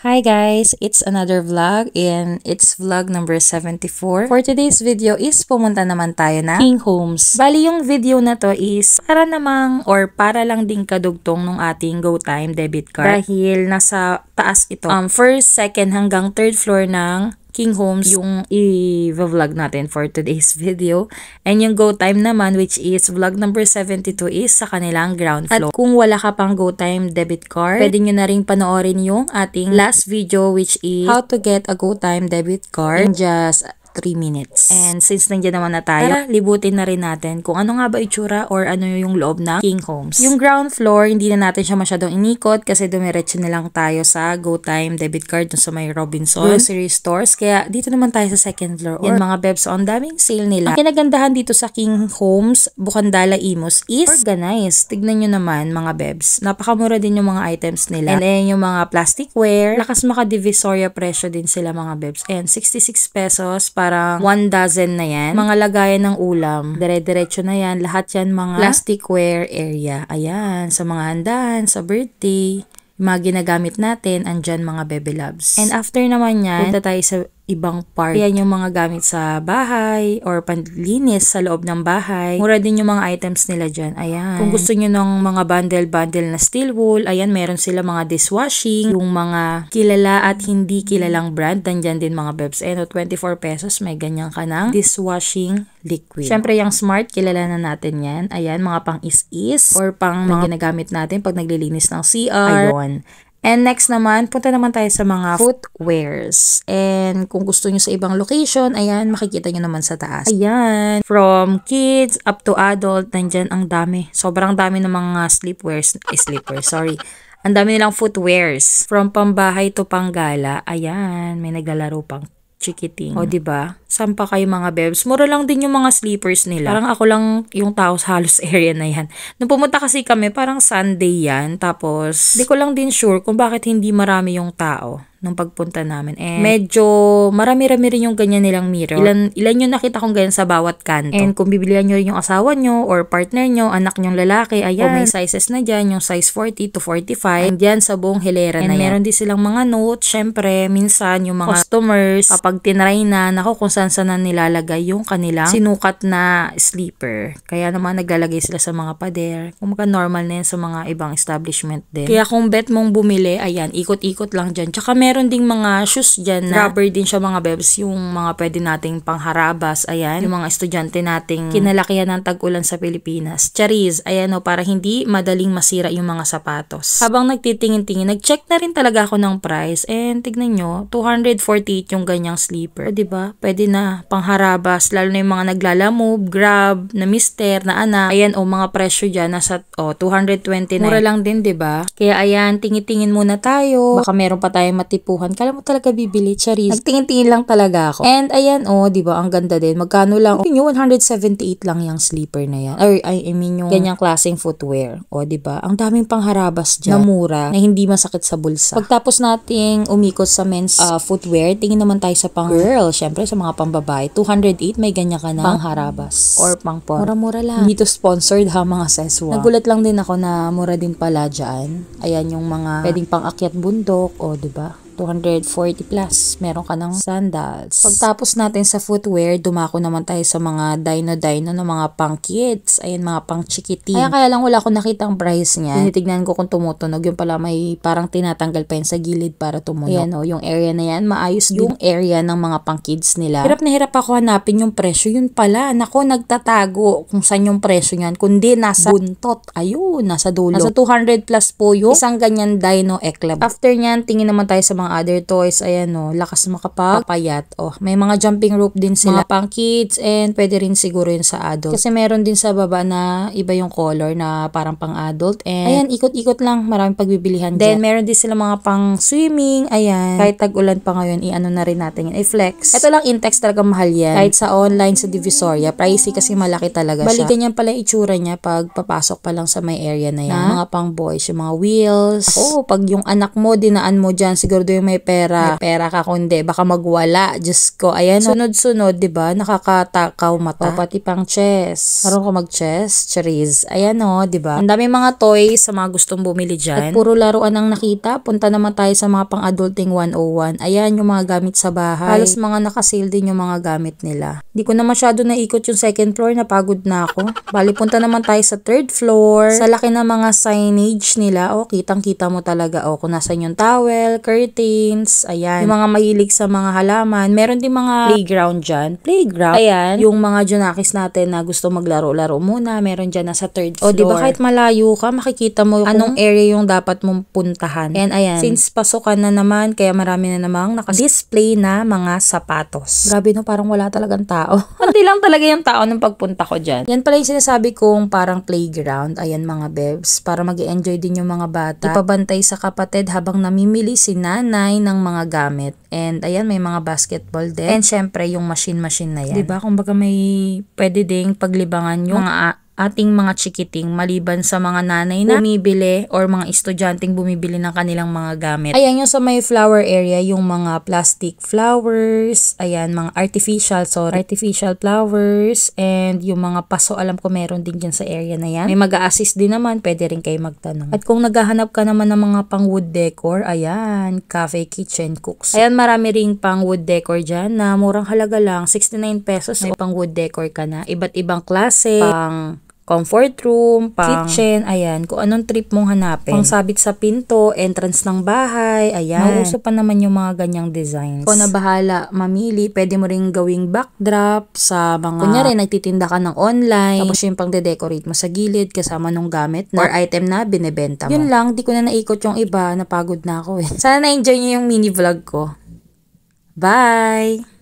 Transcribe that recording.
Hi guys, it's another vlog and it's vlog number 74. For today's video is pumunta naman tayo na King Homes. Bali yung video na to is para lang din kadugtong ng ating GoTyme debit card. Dahil nasa taas ito. First, second hanggang third floor ng King Homes yung i-vlog natin for today's video. And yung GoTyme naman, which is vlog number 72, is sa kanilang ground floor. At kung wala ka pang GoTyme debit card, pwede nyo na rin panoorin yung ating last video, which is how to get a GoTyme debit card in just 3 minutes. And since nandiyan naman na tayo, tara, libutin na rin natin kung ano nga ba itsura or ano yung loob ng King Homes. Yung ground floor, hindi na natin siya masyadong inikot kasi dumiretso na lang tayo sa GoTyme debit card sa may Robinson grocery stores. Kaya dito naman tayo sa second floor. Yan mga bebs, on daming sale nila. Ang kinagandahan dito sa King Homes, Bukandala Imus is organized. Tignan nyo naman mga bebs. Napakamura din yung mga items nila. And then yung mga plasticware, lakas maka-divisoria presyo din sila mga bebs. And 66 pesos parang 1 dozen na yan. Mga lagayan ng ulam. Dire-diretso na yan. Lahat yan mga plasticware area. Ayan. Sa mga handaan, sa birthday, mga ginagamit natin, andyan mga Bebe Loves. And after naman yan, punta tayo sa ibang part. Yan yung mga gamit sa bahay or panlinis sa loob ng bahay. Mura din yung mga items nila dyan. Ayan. Kung gusto nyo ng mga bundle-bundle na steel wool, ayan, meron sila mga dishwashing, yung mga kilala at hindi kilalang brand, nandyan din mga bebs. And 24 pesos, may ganyan ka ng dishwashing liquid. Syempre, yung Smart, kilala na natin yan. Ayan, mga pang is-is or pang mga ginagamit natin pag naglilinis ng CR. Ayun. And next naman, punta naman tayo sa mga footwears. And kung gusto nyo sa ibang location, ayan, makikita nyo naman sa taas. Ayan, from kids up to adult, nandyan ang dami. Sobrang dami ng mga sleepwears, sorry. Ang dami nilang footwears. From pambahay to panggala, ayan, may naglalaro pang chikiting. O, diba? Saan pa kayo mga bebs? Mura lang din yung mga sleepers nila. Parang ako lang yung tao sa halos area na yan. Nung pumunta kasi kami, parang Sunday yan. Tapos, di ko lang din sure kung bakit hindi marami yung tao nung pagpunta namin. And medyo marami-rami rin yung ganyan nilang mirror. Ilan yung nakita kong ganyan sa bawat kanto. And kung bibilihan nyo rin yung asawa nyo or partner nyo, anak nyong lalaki, ayan. O may sizes na dyan, yung size 40 to 45. And dyan sa buong hilera na yan. And meron din silang mga notes. Syempre, minsan yung mga customers, kapag tinry na, naku, kung saan na nilalagay yung kanilang sinukat na sleeper. Kaya naman naglalagay sila sa mga pader. Kung normal na yan sa mga ibang establishment din. Kaya kung bet mong bumili, ayan, ikot-ikot lang dyan. Tsaka meron ding mga shoes dyan na rubber din siya mga bebs. Yung mga pwede nating pangharabas. Ayan, yung mga estudyante nating kinalakihan ng tag-ulan sa Pilipinas. Charis, ayan o, para hindi madaling masira yung mga sapatos. Habang nagtitingin-tingin, nag-check na rin talaga ako ng price. And tignan nyo, 248 yung ganyang sleeper. O, diba? Pwede na pangharabas, lalo na yung mga naglalamove, grab, na mister, na anak. Ayan o, mga presyo dyan, nasa 229. Mura lang din, diba? Kaya ayan, tingin-tingin muna tayo. Baka meron pa tayong matipuhan. Kala mo talaga bibili, charis. Nagtingin-tingin lang talaga ako. And ayan o, diba? Ang ganda din. Magkano lang? Yung 178 lang yung sleeper na yan. Or I mean yung ganyang klaseng footwear. O, diba? Ang daming pangharabas dyan. Na mura, na hindi masakit sa bulsa. Pagtapos nating umikot sa men's footwear, tingin naman tayo sa pang girl. Syempre, sa mga pambabae. 208, may ganyan ka na pangharabas. Or pangpon. Mura-mura lang. Hindi to sponsored ha, mga seswa. Nagulat lang din ako na mura din pala dyan. Ayan yung mga pwedeng pang-akyat bundok. O, diba? 240 plus. Meron ka ng sandals. Pagtapos natin sa footwear, dumako naman tayo sa mga dino-dino na mga pang kids. Ayan, mga pang chikiting. Kaya lang wala ko nakitang price niya. Tinitignan ko kung tumutunog. Yung pala may parang tinatanggal pa yan sa gilid para tumunog. Ayan o, yung area na yan. Maayos yung area ng mga pang kids nila. Hirap na hirap ako hanapin yung presyo. Yun pala. Nako, nagtatago kung saan yung presyo niyan. Kundi nasa buntot. Ayun, nasa dulo. Nasa 200 plus po yung isang ganyan dino eclab. After nyan, tingin naman tayo sa mga other toys. Ayan o, lakas makapagpapayat. Oh, may mga jumping rope din sila. Mga pang kids and pwede rin siguro yun sa adult. Kasi meron din sa baba na iba yung color na parang pang adult. And ayan, ikot-ikot lang. Maraming pagbibilihan dyan. Then meron din sila mga pang swimming. Ayan. Kahit tag-ulan pa ngayon, i-ano na rin natin yan. I-flex. Ito lang, Intex talaga mahal yan. Kahit sa online, sa Divisoria, pricey kasi malaki talaga siya. Balikan yan pala yung itsura niya pag papasok pa lang sa may area na yan. Mga pang boys, yung mga wheels. Pag yung anak mo, dinaan mo dyan, siguro yung may pera. May pera ka kundi baka magwala. Diyos ko, ayan. Sunod-sunod, diba? Nakakatakaw mata. O, pati pang chess. Parang ko mag-chess, cherries. Ayan o, diba? Ang dami mga toys sa mga gustong bumili dyan. At puro laruan ang nakita. Punta naman tayo sa mga pang-adulting 101. Ayan yung mga gamit sa bahay. Halos mga nakasale din yung mga gamit nila. Di ko na masyado naikot yung second floor. Napagod na ako. Bali, punta naman tayo sa third floor. Sa laki ng mga signage nila. O, kitang-kita mo talaga. O, kung nasan yung towel, curtains. Ayan. Yung mga mahilig sa mga halaman. Meron din mga playground dyan. Playground. Ayan. Yung mga junakis natin na gusto maglaro-laro muna. Meron dyan nasa third floor. O, diba kahit malayo ka, makikita mo anong area yung dapat mong puntahan. And ayan. Since pasukan na naman, kaya marami na namang naka-display na mga sapatos. Grabe no, parang wala talagang tao. Hindi lang talaga yung tao nung pagpunta ko dyan. Yan pala yung sinasabi kong parang playground. Ayan mga bebs. Para mag-enjoy din yung mga bata. Ipabantay sa kapatid habang namimili si nanay ng mga gamit. And ayan, may mga basketball din. And syempre, yung machine-machine na yan. Diba? Kung baga may pwede ding paglibangan yung mga ating mga chikiting maliban sa mga nanay na bumibili or mga estudyanteng bumibili ng kanilang mga gamit. Ayan yung sa may flower area, yung mga plastic flowers, ayan mga artificial flowers, and yung mga paso alam ko meron din dyan sa area na yan. May mag-a-assist din naman, pwede rin kayo magtanong. At kung naghahanap ka naman ng mga pang wood decor, ayan, cafe, kitchen, cooks. Ayan, marami ring pang wood decor dyan na murang halaga lang, 69 pesos. May pang wood decor ka na. Iba't ibang klase, pang comfort room, pang kitchen, ayan, kung anong trip mong hanapin. Pang sabit sa pinto, entrance ng bahay, ayan. Nauuso pa naman yung mga ganyang designs. Kung na bahala mamili, pwede mo ring gawing backdrop sa mga, kunyari, nagtitinda ka ng online, tapos yung pang de-decorate mo sa gilid kasama nung gamit na or item na binebenta mo. Yun lang, di ko na naikot yung iba, napagod na ako eh. Sana na-enjoy niyo yung mini vlog ko. Bye!